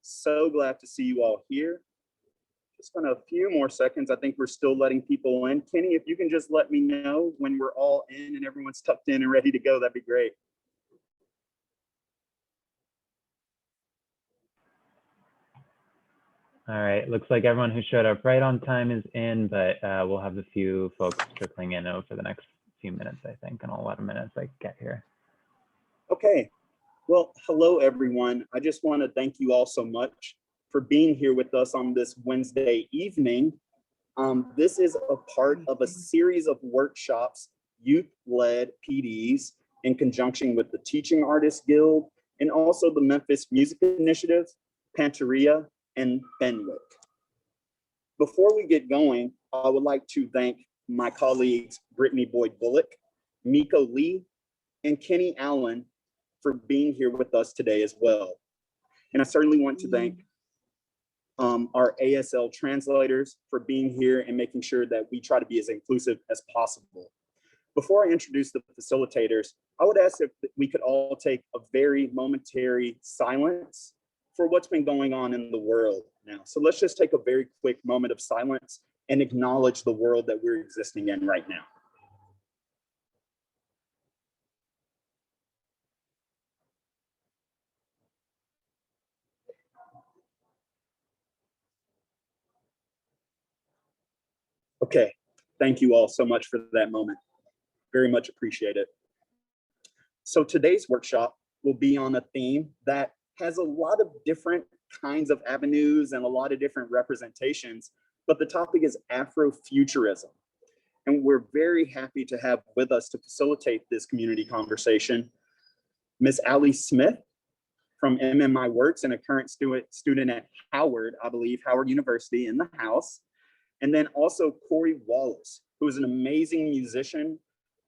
So glad to see you all here. Just gonna a few more seconds. I think we're still letting people in. Kenny, if you can just let me know when we're all in and everyone's tucked in and ready to go, that'd be great. All right, looks like everyone who showed up right on time is in, but we'll have a few folks trickling in over the next few minutes, I think, and a lot of minutes I get here. Okay, well, hello everyone. I just want to thank you all so much for being here with us on this Wednesday evening. This is a part of a series of workshops, youth-led PDs, in conjunction with the Teaching Artists Guild and also the Memphis Music Initiative, Panteria, and Fenwick. Before we get going, I would like to thank my colleagues, Brittney Boyd-Bullock, Miko Lee, and Kenny Allen for being here with us today as well. And I certainly want to thank our ASL translators for being here and making sure that we try to be as inclusive as possible. Before I introduce the facilitators, I would ask if we could all take a very momentary silence for what's been going on in the world now. So let's just take a very quick moment of silence and acknowledge the world that we're existing in right now. Okay, thank you all so much for that moment. Very much appreciate it. So today's workshop will be on a theme that has a lot of different kinds of avenues and a lot of different representations, but the topic is Afrofuturism. And we're very happy to have with us to facilitate this community conversation, Miss Allie Smith from MMI Works and a current student at Howard, I believe, Howard University in the house. And then also Kori Wallace, who is an amazing musician,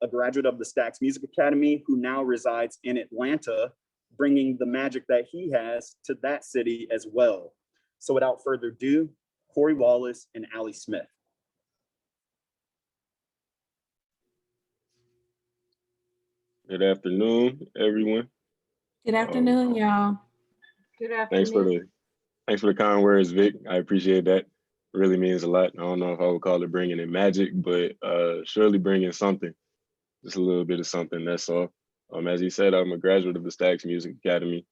a graduate of the Stax Music Academy, who now resides in Atlanta, bringing the magic that he has to that city as well. So without further ado, Kori Wallace and Allie Smith. Good afternoon, everyone. Good afternoon, y'all. Good afternoon. Thanks for the kind words, Vic. I appreciate that. It really means a lot. I don't know if I would call it bringing in magic, but surely bringing something, just a little bit of something, that's all. As he said, I'm a graduate of the Stax Music Academy.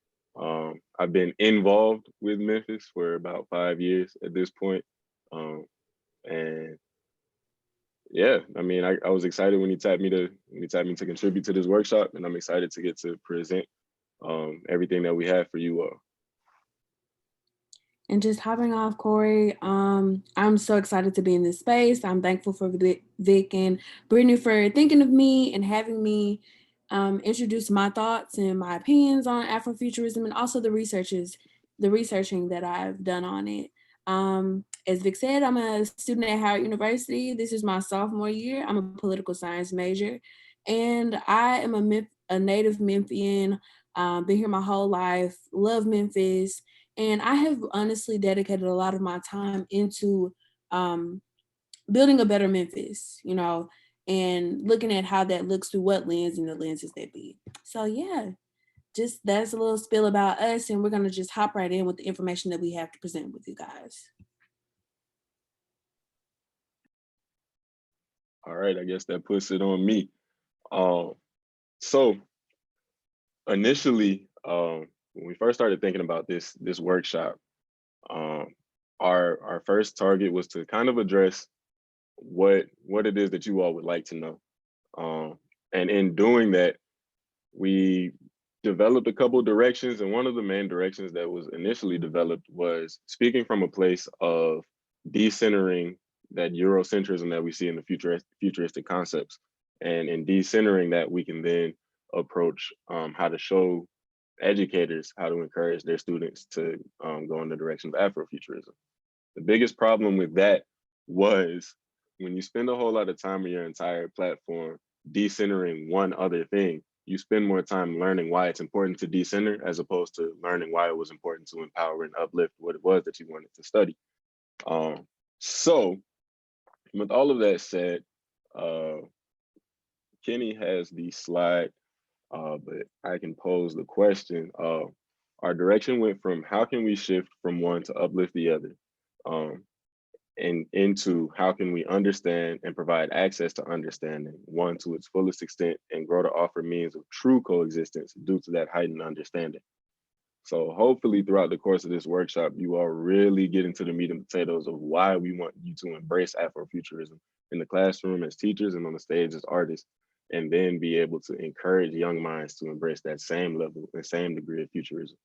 I've been involved with Memphis for about 5 years at this point. And yeah, I mean, I was excited when he tapped me to contribute to this workshop, and I'm excited to get to present everything that we have for you all. And just hopping off, Kori, I'm so excited to be in this space. I'm thankful for Vic and Brittney for thinking of me and having me introduce my thoughts and my opinions on Afrofuturism and also the researching that I've done on it. As Vic said, I'm a student at Howard University. This is my sophomore year. I'm a political science major, and I am a native Memphian. Been here my whole life, love Memphis. And I have honestly dedicated a lot of my time into building a better Memphis, you know, and looking at how that looks through what lens and the lenses that be. So yeah, just that's a little spill about us, and we're gonna just hop right in with the information that we have to present with you guys. All right, I guess that puts it on me. So initially, when we first started thinking about this workshop, our first target was to kind of address what it is that you all would like to know. And in doing that, we developed a couple of directions, and one of the main directions that was initially developed was speaking from a place of decentering that Eurocentrism that we see in the futuristic concepts. And in decentering that, we can then approach how to show educators how to encourage their students to go in the direction of Afrofuturism. The biggest problem with that was when you spend a whole lot of time on your entire platform decentering one other thing, you spend more time learning why it's important to decenter as opposed to learning why it was important to empower and uplift what it was that you wanted to study. So with all of that said, Kenny has the slide, but I can pose the question. Our direction went from how can we shift from one to uplift the other, and into how can we understand and provide access to understanding one to its fullest extent and grow to offer means of true coexistence due to that heightened understanding. So hopefully throughout the course of this workshop, you all really get into the meat and potatoes of why we want you to embrace Afrofuturism in the classroom as teachers and on the stage as artists, and then be able to encourage young minds to embrace that same level and same degree of futurism.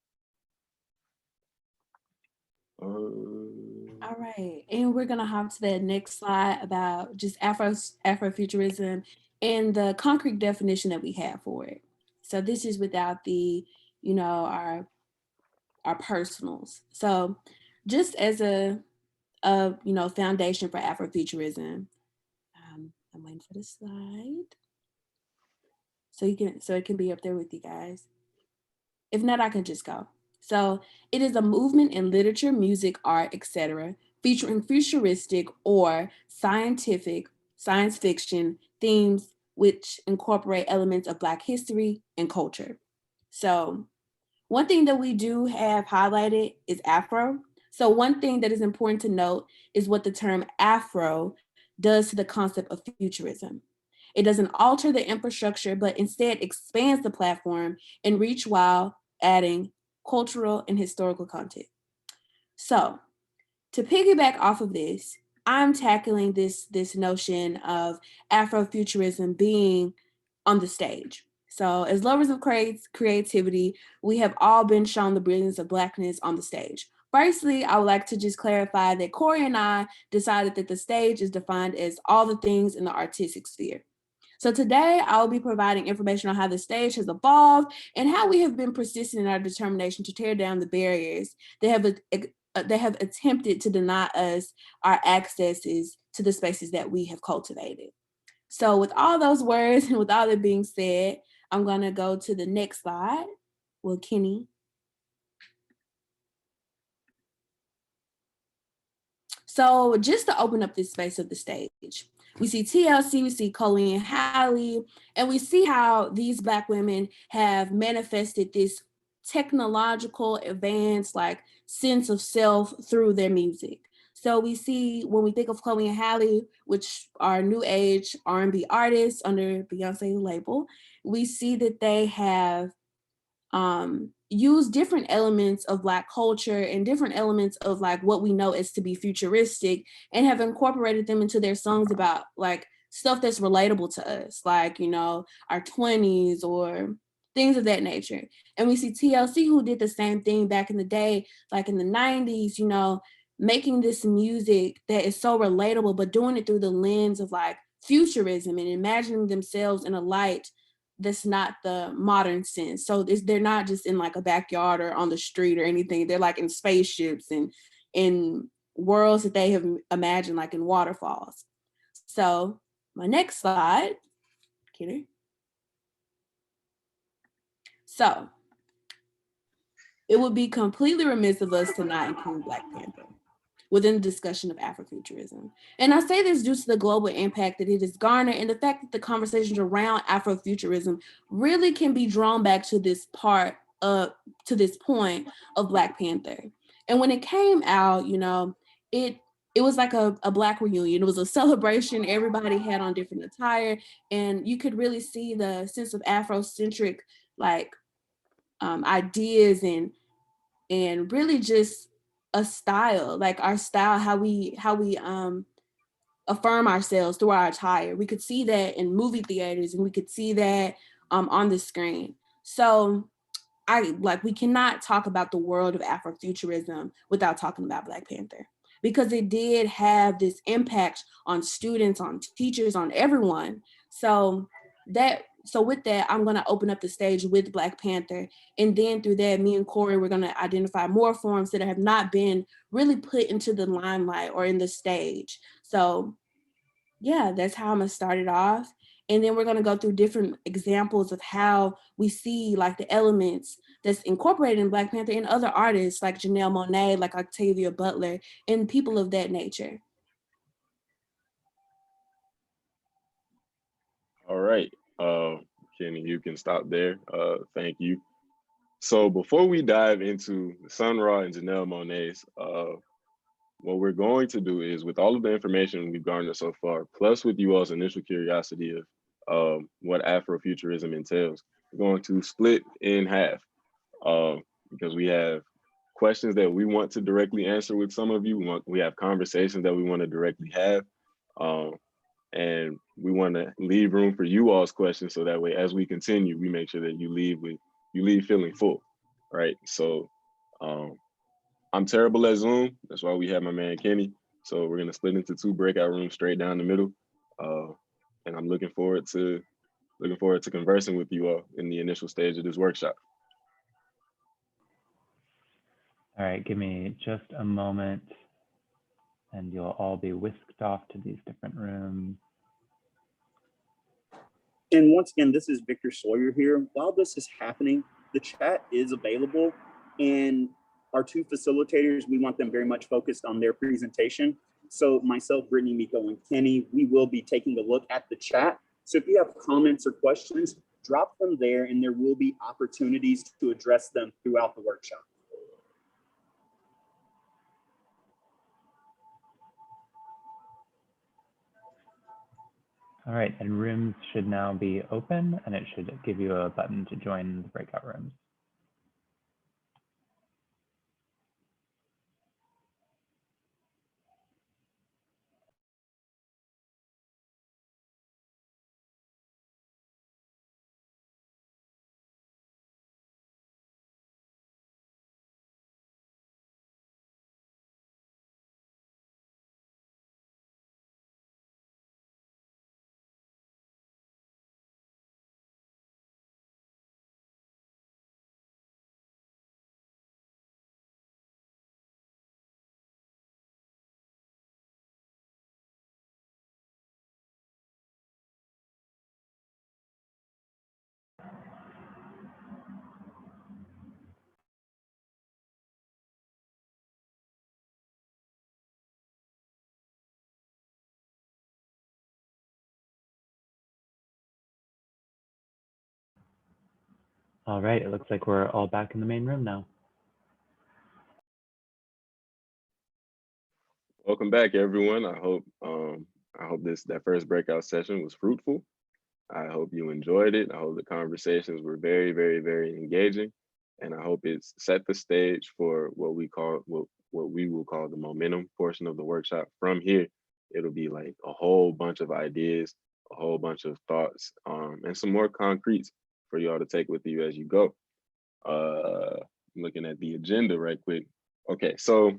All right, and we're gonna hop to that next slide about just Afrofuturism and the concrete definition that we have for it. So this is without the, our personals. So just as a foundation for Afrofuturism, I'm waiting for the slide so it can be up there with you guys. If not, I can just go. So it is a movement in literature, music, art, etc., featuring futuristic or science fiction themes which incorporate elements of Black history and culture. So one thing that we do have highlighted is Afro. So one thing that is important to note is what the term Afro does to the concept of futurism. It doesn't alter the infrastructure, but instead expands the platform and reach while adding cultural and historical content. So to piggyback off of this, I'm tackling this notion of Afrofuturism being on the stage. So as lovers of creativity, we have all been shown the brilliance of Blackness on the stage. Firstly, I would like to just clarify that Kori and I decided that the stage is defined as all the things in the artistic sphere. So today I'll be providing information on how the stage has evolved and how we have been persistent in our determination to tear down the barriers that have attempted to deny us our accesses to the spaces that we have cultivated. So with all those words and with all that being said, I'm gonna go to the next slide. Well, Kenny. So just to open up this space of the stage, we see TLC, we see Kori and Halle, and we see how these Black women have manifested this technological advanced sense of self through their music. So we see when we think of Kori and Halle, which are new age R&B artists under Beyonce label, we see that they have use different elements of Black culture and different elements of what we know as to be futuristic and have incorporated them into their songs about stuff that's relatable to us, our 20s or things of that nature. And we see TLC, who did the same thing back in the day, in the 90s, making this music that is so relatable, but doing it through the lens of futurism and imagining themselves in a light that's not the modern sense. So they're not just in a backyard or on the street or anything. They're in spaceships and in worlds that they have imagined, in waterfalls. So my next slide, Kidder. So it would be completely remiss of us to not include Black Panther within the discussion of Afrofuturism. And I say this due to the global impact that it has garnered and the fact that the conversations around Afrofuturism really can be drawn back to this point of Black Panther. And when it came out, it was like a Black reunion. It was a celebration. Everybody had on different attire, and you could really see the sense of Afrocentric ideas and really just a style, our style, how we affirm ourselves through our attire. We could see that in movie theaters and we could see that on the screen. So we cannot talk about the world of Afrofuturism without talking about Black Panther, because it did have this impact on students, on teachers, on everyone. So with that, I'm going to open up the stage with Black Panther. And then through that, me and Kori, we're going to identify more forms that have not been really put into the limelight or in the stage. So yeah, that's how I'm going to start it off. And then we're going to go through different examples of how we see the elements that's incorporated in Black Panther and other artists like Janelle Monáe, like Octavia Butler, and people of that nature. All right. Kenny, you can stop there. Thank you. So before we dive into Sun Ra and Janelle Monáe's, what we're going to do is, with all of the information we've garnered so far, plus with you all's initial curiosity of what Afrofuturism entails, we're going to split in half because we have questions that we want to directly answer with some of you. We have conversations that we want to directly have. And we want to leave room for you all's questions, so that way, as we continue, we make sure that you leave feeling full, right? So I'm terrible at Zoom. That's why we have my man Kenny. So we're gonna split into 2 breakout rooms straight down the middle. And I'm looking forward to conversing with you all in the initial stage of this workshop. All right, give me just a moment and you'll all be whisked off to these different rooms. And once again, this is Victor Sawyer here. While this is happening, the chat is available, and our 2 facilitators, we want them very much focused on their presentation. So myself, Brittney, Miko, and Kenny, we will be taking a look at the chat. So if you have comments or questions, drop them there, and there will be opportunities to address them throughout the workshop. All right, and rooms should now be open, and it should give you a button to join the breakout rooms. All right, it looks like we're all back in the main room now. Welcome back, everyone. I hope that first breakout session was fruitful. I hope you enjoyed it. I hope the conversations were very, very, very engaging, and I hope it's set the stage for what we will call the momentum portion of the workshop. From here, it'll be like a whole bunch of ideas, a whole bunch of thoughts, and some more concretes for y'all to take with you as you go. Looking at the agenda right quick. Okay, so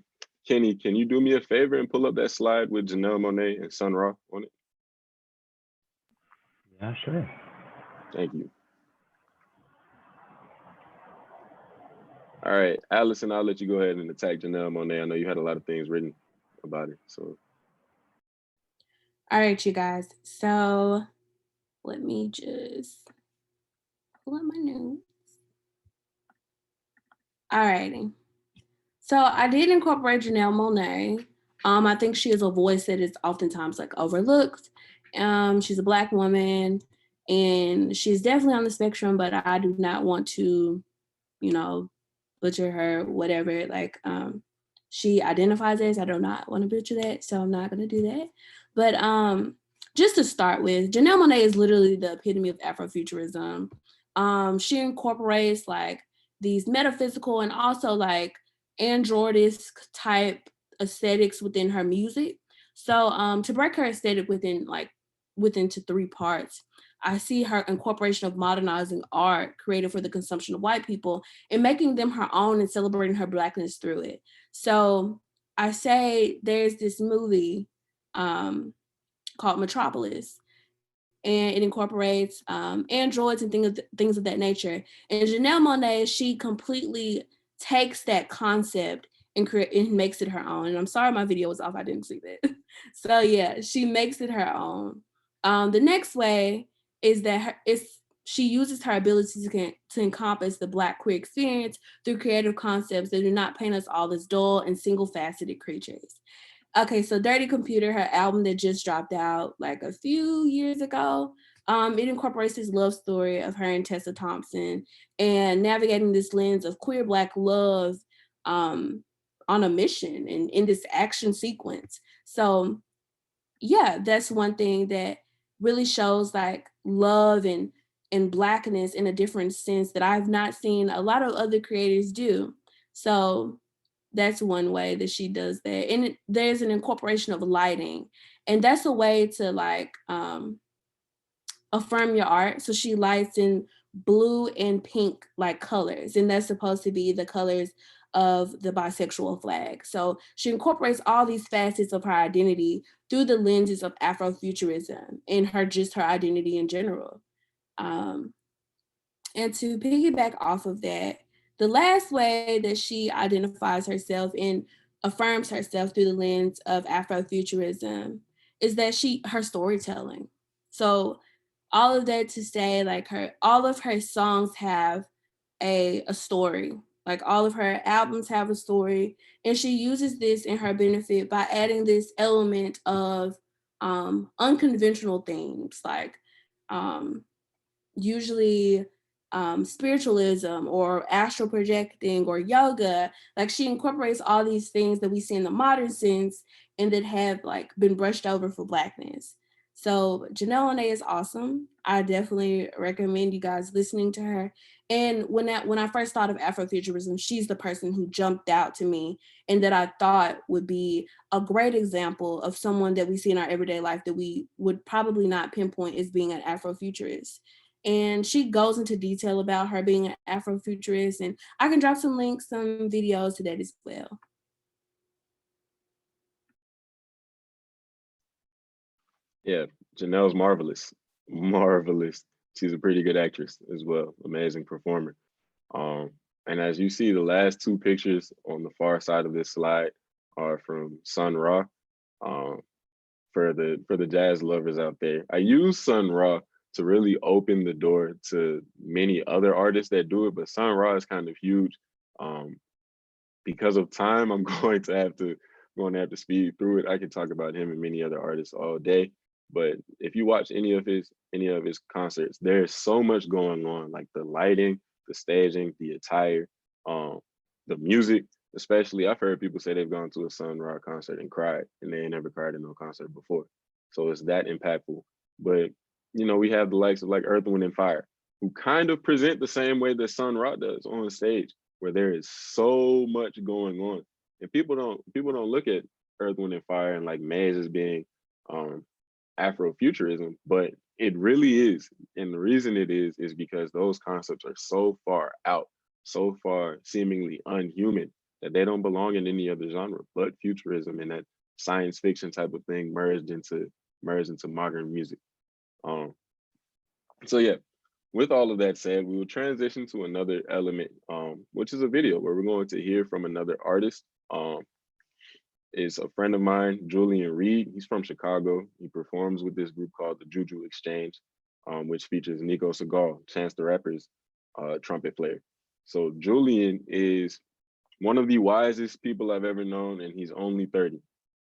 Kenny, can you do me a favor and pull up that slide with Janelle Monáe and Sun Ra on it? Yeah, sure. Thank you. All right, Allison, I'll let you go ahead and attack Janelle Monáe. I know you had a lot of things written about it, so. All right, you guys. So let me just pull up my notes. All righty. So I did incorporate Janelle Monáe. I think she is a voice that is oftentimes like overlooked. She's a Black woman, and she's definitely on the spectrum, but I do not want to, butcher her, whatever. Like, she identifies as, I do not want to butcher that, so I'm not going to do that. But just to start with, Janelle Monáe is literally the epitome of Afrofuturism. She incorporates like these metaphysical and also like androidesque type aesthetics within her music. So to break her aesthetic within to 3 parts, I see her incorporation of modernizing art created for the consumption of white people and making them her own and celebrating her Blackness through it. So I say there's this movie called Metropolis, and it incorporates androids and things of that nature. And Janelle Monáe, she completely takes that concept and makes it her own. And I'm sorry my video was off, I didn't see that. So yeah, she makes it her own. The next way is that she uses her ability to encompass the Black queer experience through creative concepts that do not paint us all as dull and single-faceted creatures. Okay, so Dirty Computer, her album that just dropped out like a few years ago, It incorporates this love story of her and Tessa Thompson and navigating this lens of queer Black love on a mission and in this action sequence. So yeah, that's one thing that really shows like love and Blackness in a different sense that I've not seen a lot of other creators do. So that's one way that she does that. And there's an incorporation of lighting, and that's a way to like affirm your art. So she lights in blue and pink like colors, and that's supposed to be the colors of the bisexual flag. So she incorporates all these facets of her identity through the lenses of Afrofuturism and her identity in general. And to piggyback off of that, the last way that she identifies herself and affirms herself through the lens of Afrofuturism is that her storytelling. So all of that to say, like all of her songs have a story. Like all of her albums have a story, and she uses this in her benefit by adding this element of unconventional themes, like usually spiritualism or astral projecting or yoga. Like she incorporates all these things that we see in the modern sense and that have like been brushed over for Blackness. So Janelle Monáe is awesome. I definitely recommend you guys listening to her. And when I first thought of Afrofuturism, she's the person who jumped out to me and that I thought would be a great example of someone that we see in our everyday life that we would probably not pinpoint as being an Afrofuturist. And she goes into detail about her being an Afrofuturist, and I can drop some links, some videos to that as well. Yeah, Janelle's marvelous. Marvelous. She's a pretty good actress as well. Amazing performer. And as you see, the last two pictures on the far side of this slide are from Sun Ra. For the jazz lovers out there, I use Sun Ra to really open the door to many other artists that do it, but Sun Ra is kind of huge. Because of time, I'm going to have to speed through it. I can talk about him and many other artists all day, but if you watch any of his concerts, there's so much going on, like the lighting, the staging, the attire, the music. Especially, I've heard people say they've gone to a Sun Ra concert and cried, and they ain't never cried in no concert before. So it's that impactful. But you know, we have the likes of like Earth, Wind, and Fire, who kind of present the same way that Sun Ra does on stage, where there is so much going on, and people don't look at Earth, Wind, and Fire and like Maze as being Afrofuturism, but it really is. And the reason it is because those concepts are so far out, so far seemingly unhuman, that they don't belong in any other genre but futurism, and that science fiction type of thing merged into modern music. So yeah, with all of that said, we will transition to another element, which is a video where we're going to hear from another artist. Is a friend of mine, Julian Reed. He's from Chicago. He performs with this group called the Juju Exchange, which features Nico Segal, Chance the Rapper's trumpet player. So Julian is one of the wisest people I've ever known, and he's only 30.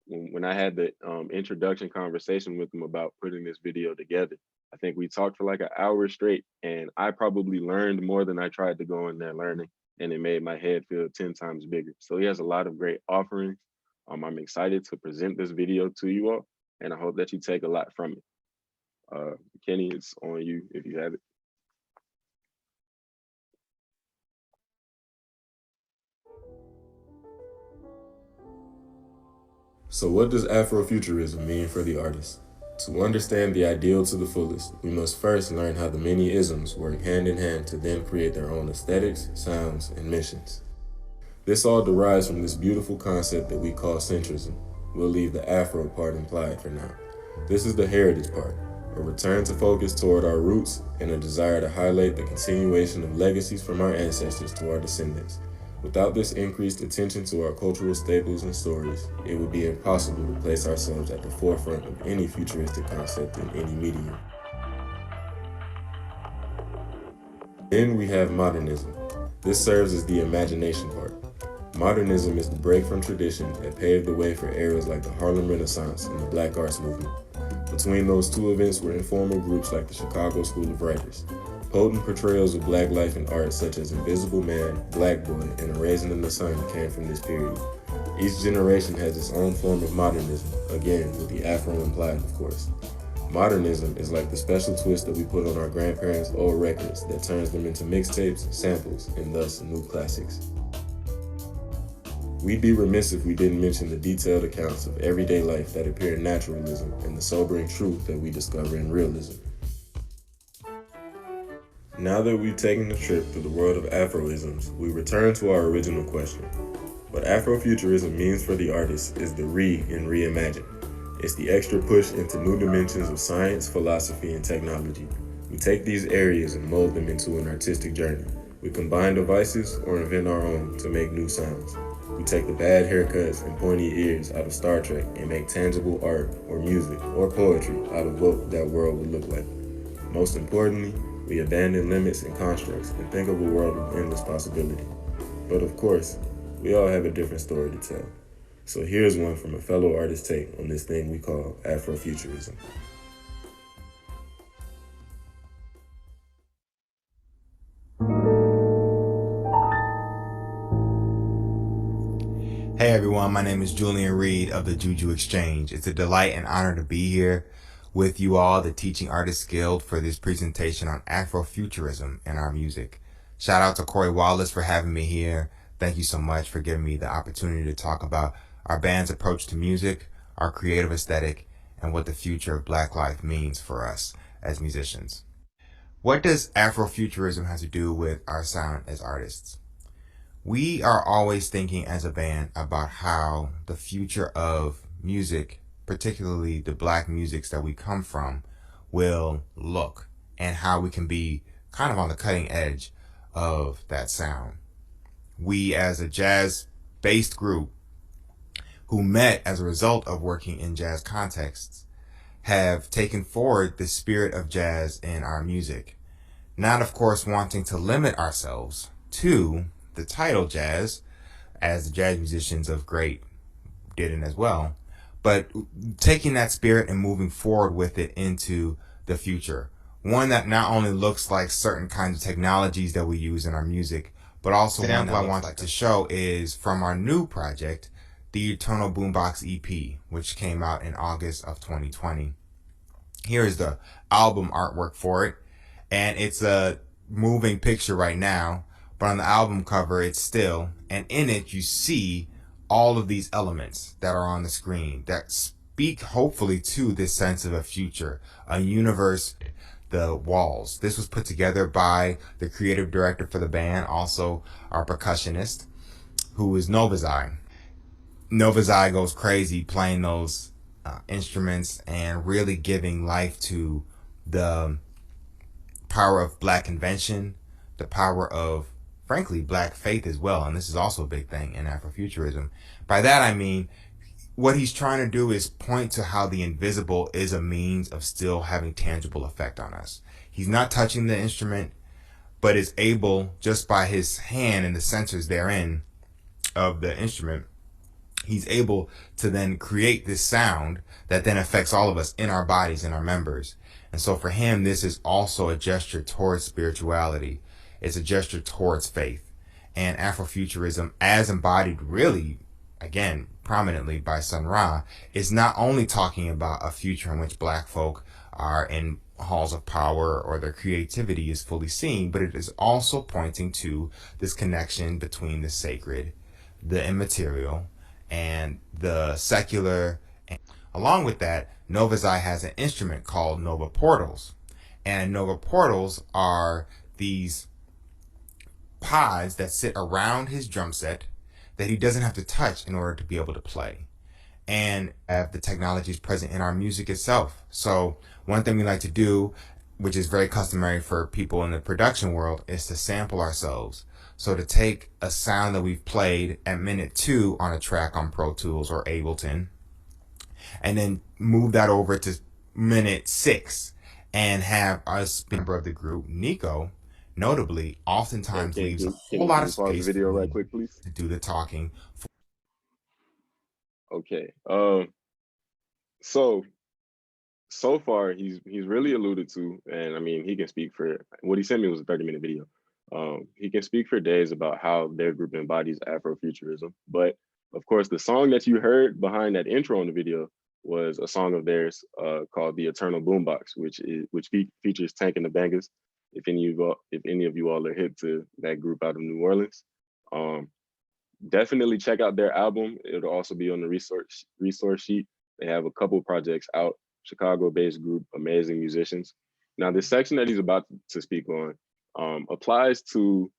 When I had the introduction conversation with him about putting this video together, I think we talked for like an hour straight, and I probably learned more than I tried to go in there learning, and it made my head feel 10 times bigger. So he has a lot of great offerings. I'm excited to present this video to you all, and I hope that you take a lot from it. Kenny, it's on you if you have it. So what does Afrofuturism mean for the artist? To understand the ideal to the fullest, we must first learn how the many isms work hand in hand to then create their own aesthetics, sounds, and missions. This all derives from this beautiful concept that we call centrism. We'll leave the Afro part implied for now. This is the heritage part, a return to focus toward our roots and a desire to highlight the continuation of legacies from our ancestors to our descendants. Without this increased attention to our cultural staples and stories, it would be impossible to place ourselves at the forefront of any futuristic concept in any medium. Then we have modernism. This serves as the imagination part. Modernism is the break from tradition that paved the way for eras like the Harlem Renaissance and the Black Arts movement. Between those two events were informal groups like the Chicago School of Writers. Potent portrayals of Black life in art such as Invisible Man, Black Boy, and A Raisin in the Sun came from this period. Each generation has its own form of modernism, again with the Afro implied, of course. Modernism is like the special twist that we put on our grandparents' old records that turns them into mixtapes, samples, and thus new classics. We'd be remiss if we didn't mention the detailed accounts of everyday life that appear in naturalism and the sobering truth that we discover in realism. Now that we've taken a trip through the world of Afroisms, we return to our original question. What Afrofuturism means for the artist is the re in reimagine. It's the extra push into new dimensions of science, philosophy, and technology. We take these areas and mold them into an artistic journey. We combine devices or invent our own to make new sounds. We take the bad haircuts and pointy ears out of Star Trek and make tangible art or music or poetry out of what that world would look like. Most importantly, we abandon limits and constructs and think of a world of endless possibility. But of course, we all have a different story to tell. So here's one from a fellow artist's take on this thing we call Afrofuturism. Hey everyone, my name is Julian Reed of the Juju Exchange. It's a delight and honor to be here with you all, the Teaching Artists Guild, for this presentation on Afrofuturism and our music. Shout out to Kori Wallace for having me here. Thank you so much for giving me the opportunity to talk about our band's approach to music, our creative aesthetic, and what the future of Black life means for us as musicians. What does Afrofuturism have to do with our sound as artists? We are always thinking as a band about how the future of music, particularly the Black musics that we come from, will look and how we can be kind of on the cutting edge of that sound. We, as a jazz-based group who met as a result of working in jazz contexts, have taken forward the spirit of jazz in our music. Not, of course, wanting to limit ourselves to the title jazz, as the jazz musicians of great did it as well, but taking that spirit and moving forward with it into the future. One that not only looks like certain kinds of technologies that we use in our music, but also one that I wanted to show is from our new project, the Eternal Boombox EP, which came out in August of 2020. Here is the album artwork for it, and it's a moving picture right now, but on the album cover it's still, and in it you see all of these elements that are on the screen that speak hopefully to this sense of a future, a universe, the walls. This was put together by the creative director for the band, also our percussionist, who is Novazai. Novazai goes crazy playing those instruments and really giving life to the power of Black invention, the power of, frankly, Black faith as well. And this is also a big thing in Afrofuturism. By that I mean, what he's trying to do is point to how the invisible is a means of still having tangible effect on us. He's not touching the instrument, but is able, just by his hand and the sensors therein of the instrument, he's able to then create this sound that then affects all of us in our bodies and our members. And so for him, this is also a gesture towards spirituality. It's a gesture towards faith. And Afrofuturism, as embodied really, again, prominently by Sun Ra, is not only talking about a future in which Black folk are in halls of power or their creativity is fully seen, but it is also pointing to this connection between the sacred, the immaterial, and the secular. Along with that, Novazai has an instrument called Nova Portals. And Nova Portals are these pods that sit around his drum set that he doesn't have to touch in order to be able to play. And have the technologies present in our music itself. So one thing we like to do, which is very customary for people in the production world, is to sample ourselves. So to take a sound that we've played at minute 2 on a track on Pro Tools or Ableton, and then move that over to minute 6 and have us, member of the group, Nico, notably, oftentimes leaves a whole lot of space the video right quick, please, to do the talking. Okay. So so far he's really alluded to, and I mean, he can speak for what he sent me was a 30-minute video. He can speak for days about how their group embodies Afrofuturism. But of course, the song that you heard behind that intro in the video was a song of theirs called "The Eternal Boombox," which features Tank and the Bangers. If any of you all are hip to that group out of New Orleans, definitely check out their album. It'll also be on the resource sheet. They have a couple projects out. Chicago-based group, amazing musicians. Now, this section that he's about to speak on applies to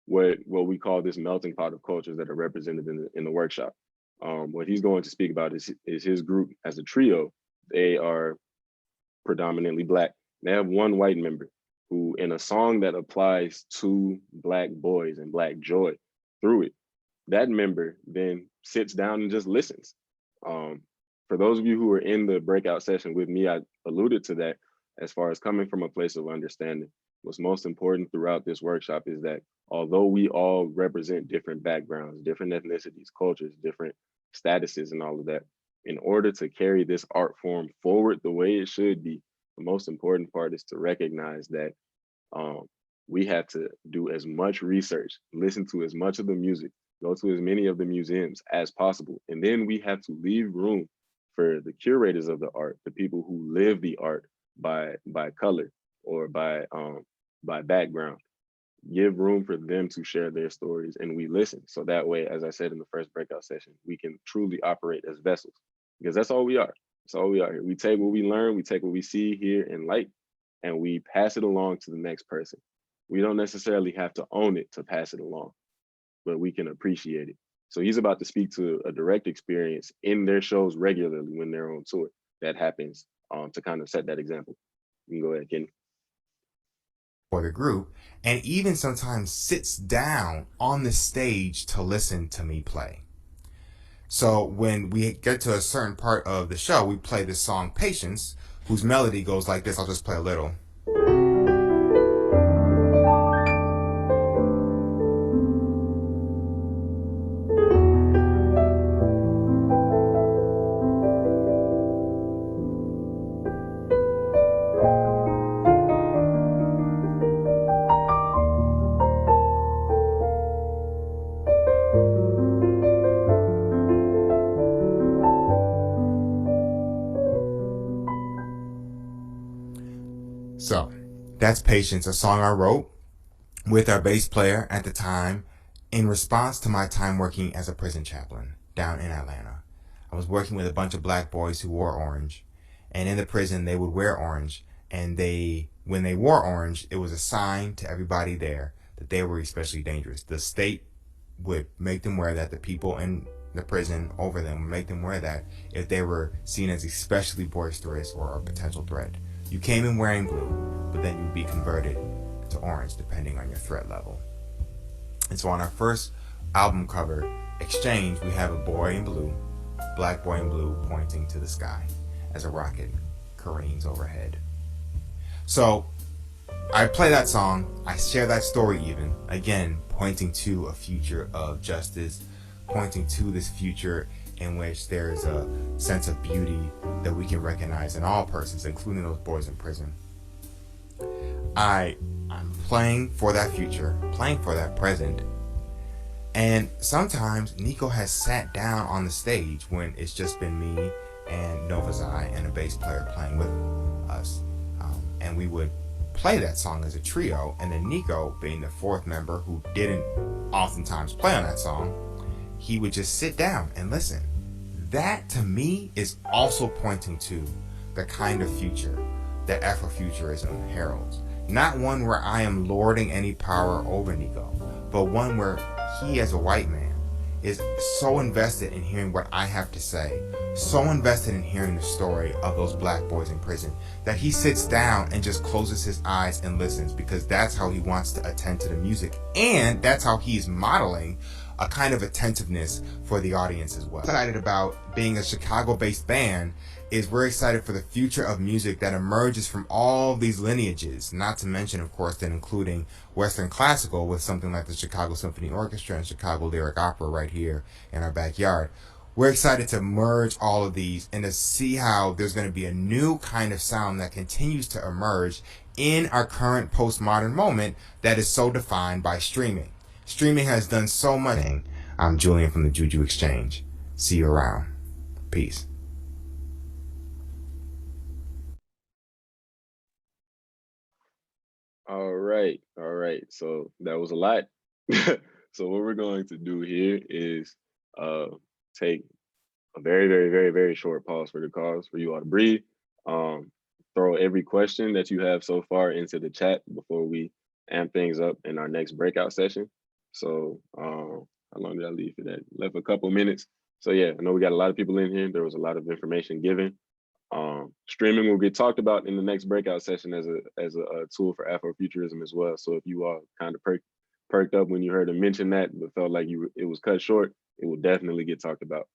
what we call this melting pot of cultures that are represented in the workshop. What he's going to speak about is his group as a trio. They are predominantly Black. They have one white member who, in a song that applies to Black boys and Black joy through it, that member then sits down and just listens. For those of you who were in the breakout session with me, I alluded to that as far as coming from a place of understanding. What's most important throughout this workshop is that although we all represent different backgrounds, different ethnicities, cultures, different statuses and all of that, in order to carry this art form forward the way it should be, the most important part is to recognize that we have to do as much research, listen to as much of the music, go to as many of the museums as possible. And then we have to leave room for the curators of the art, the people who live the art by color or by background. Give room for them to share their stories, and we listen. So that way, as I said in the first breakout session, we can truly operate as vessels, because that's all we are. That's all we are here. We take what we learn, we take what we see, hear, and like, and we pass it along to the next person. We don't necessarily have to own it to pass it along, but we can appreciate it. So he's about to speak to a direct experience in their shows regularly when they're on tour. That happens to kind of set that example. You can go ahead, Kenny. For the group, and even sometimes sits down on the stage to listen to me play. So when we get to a certain part of the show, we play this song Patience, whose melody goes like this. I'll just play a little. So that's Patience, a song I wrote with our bass player at the time in response to my time working as a prison chaplain down in Atlanta. I was working with a bunch of Black boys who wore orange, and in the prison they would wear orange, and when they wore orange, it was a sign to everybody there that they were especially dangerous. The state would make them wear that. The people in the prison over them would make them wear that if they were seen as especially boisterous or a potential threat. You came in wearing blue, but then you'd be converted to orange depending on your threat level. And so on our first album cover, Exchange, we have a boy in blue, Black boy in blue, pointing to the sky as a rocket careens overhead. So I play that song, I share that story even, again, pointing to a future of justice, pointing to this future in which there's a sense of beauty that we can recognize in all persons, including those boys in prison. I'm playing for that future, playing for that present. And sometimes Nico has sat down on the stage when it's just been me and Novazai and a bass player playing with us. And we would play that song as a trio, and then Nico, being the fourth member who didn't oftentimes play on that song, he would just sit down and listen. That to me is also pointing to the kind of future that Afrofuturism heralds. Not one where I am lording any power over Nico, but one where he as a white man is so invested in hearing what I have to say, so invested in hearing the story of those Black boys in prison, that he sits down and just closes his eyes and listens, because that's how he wants to attend to the music, and that's how he's modeling a kind of attentiveness for the audience as well. Excited about being a Chicago-based band is we're excited for the future of music that emerges from all these lineages, not to mention, of course, then including Western classical with something like the Chicago Symphony Orchestra and Chicago Lyric Opera right here in our backyard. We're excited to merge all of these and to see how there's going to be a new kind of sound that continues to emerge in our current postmodern moment that is so defined by streaming. Streaming has done so much. I'm Julian from the Juju Exchange. See you around. Peace. All right, all right. So that was a lot. So what we're going to do here is take a very, very, very, very short pause for the cause for you all to breathe. Throw every question that you have so far into the chat before we amp things up in our next breakout session. So how long did I leave for that? Left a couple minutes. So yeah, I know we got a lot of people in here. There was a lot of information given. Streaming will get talked about in the next breakout session as a tool for Afrofuturism as well. So if you all kind of perked up when you heard him mention that, but felt like it was cut short, it will definitely get talked about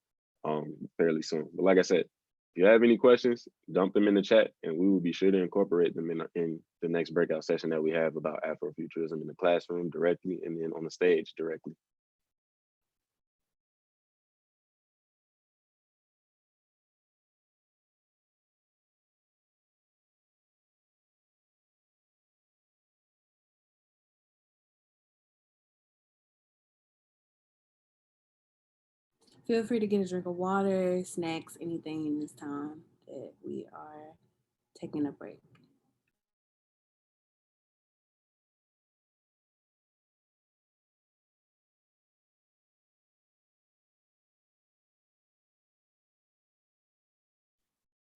fairly soon. But like I said, if you have any questions, dump them in the chat, and we will be sure to incorporate them in the next breakout session that we have about Afrofuturism in the classroom directly, and then on the stage directly. Feel free to get a drink of water, snacks, anything in this time that we are taking a break.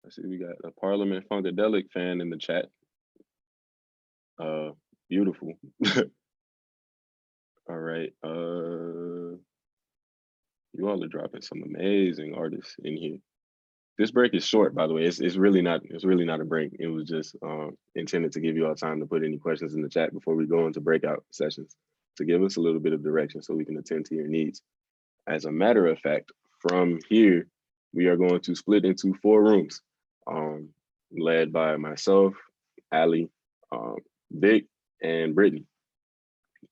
I see we got a Parliament Funkadelic fan in the chat. Beautiful. All right. You all are dropping some amazing artists in here. This break is short, by the way. It's really not a break. It was just intended to give you all time to put any questions in the chat before we go into breakout sessions, to give us a little bit of direction so we can attend to your needs. As a matter of fact, from here, we are going to split into 4 rooms, led by myself, Ali, Vic, and Brittney.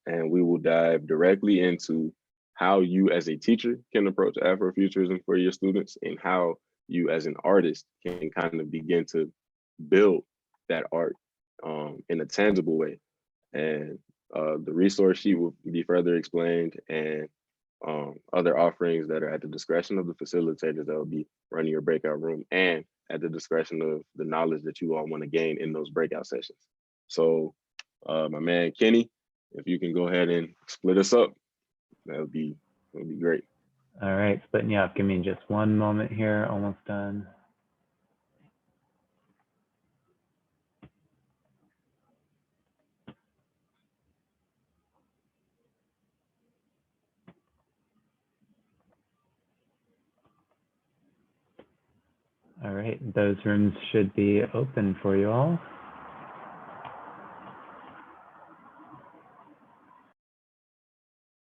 And we will dive directly into how you as a teacher can approach Afrofuturism for your students, and how you as an artist can kind of begin to build that art in a tangible way. And the resource sheet will be further explained, and other offerings that are at the discretion of the facilitators that will be running your breakout room, and at the discretion of the knowledge that you all want to gain in those breakout sessions. So my man Kenny, if you can go ahead and split us up, that would be great. All right, splitting you up. Give me just one moment here. Almost done. All right, those rooms should be open for you all.